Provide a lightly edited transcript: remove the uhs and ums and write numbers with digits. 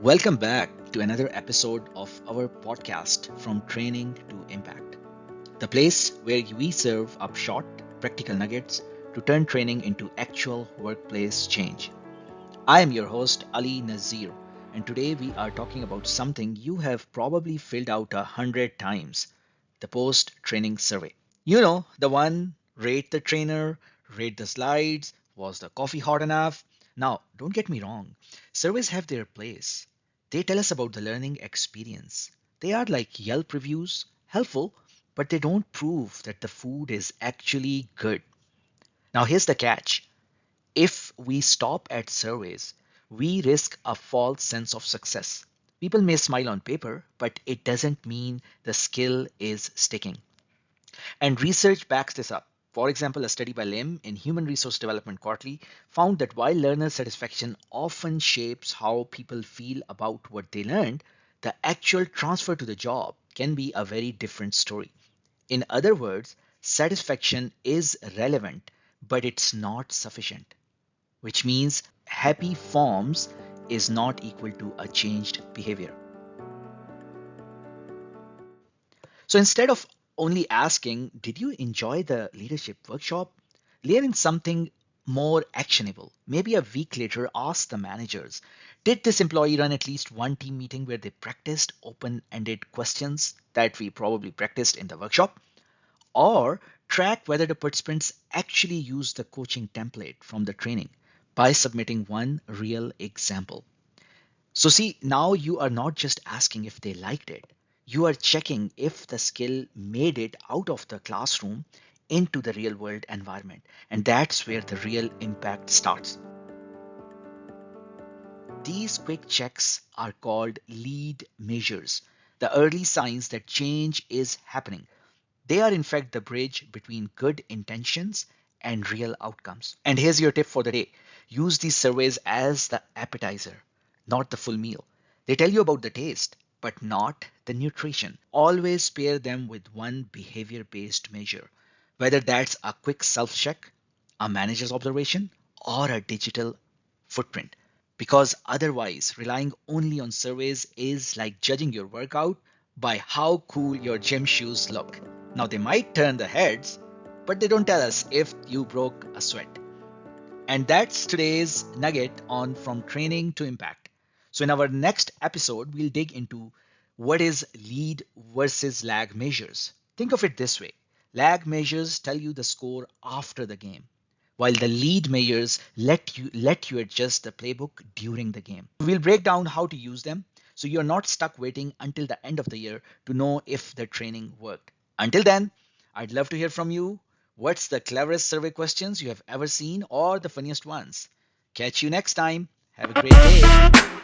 Welcome back to another episode of our podcast From Training to Impact, the place where we serve up short, practical nuggets to turn training into actual workplace change. I am your host, Ali Nazir, and today we are talking about something you have probably filled out 100 times: the post training survey. You know, the one: rate the trainer, rate the slides, was the coffee hot enough? Now, don't get me wrong, surveys have their place. They tell us about the learning experience. They are like Yelp reviews, helpful, but they don't prove that the food is actually good. Now, here's the catch: if we stop at surveys, we risk a false sense of success. People may smile on paper, but it doesn't mean the skill is sticking. And research backs this up. For example, a study by Lim in Human Resource Development Quarterly found that while learner satisfaction often shapes how people feel about what they learned, the actual transfer to the job can be a very different story. In other words, satisfaction is relevant, but it's not sufficient, which means happy forms is not equal to a changed behavior. So instead of only asking, did you enjoy the leadership workshop? Layer in something more actionable. Maybe a week later, ask the managers, did this employee run at least one team meeting where they practiced open ended questions that we probably practiced in the workshop? Or track whether the participants actually used the coaching template from the training by submitting one real example. So, see, now you are not just asking if they liked it, you are checking if the skill made it out of the classroom into the real world environment. And that's where the real impact starts. These quick checks are called lead measures, the early signs that change is happening. They are, in fact, the bridge between good intentions and real outcomes. And here's your tip for the day: use these surveys as the appetizer, not the full meal. They tell you about the taste, but not the nutrition. Always pair them with one behavior based measure, whether that's a quick self check, a manager's observation, or a digital footprint. Because otherwise, relying only on surveys is like judging your workout by how cool your gym shoes look. Now, they might turn the heads, but they don't tell us if you broke a sweat. And that's today's nugget on From Training to Impact. So, in our next episode, we'll dig into what is lead versus lag measures. Think of it this way: lag measures tell you the score after the game, while the lead measures let you adjust the playbook during the game. We'll break down how to use them so you're not stuck waiting until the end of the year to know if the training worked. Until then, I'd love to hear from you. What's the cleverest survey questions you have ever seen or the funniest ones? Catch you next time. Have a great day.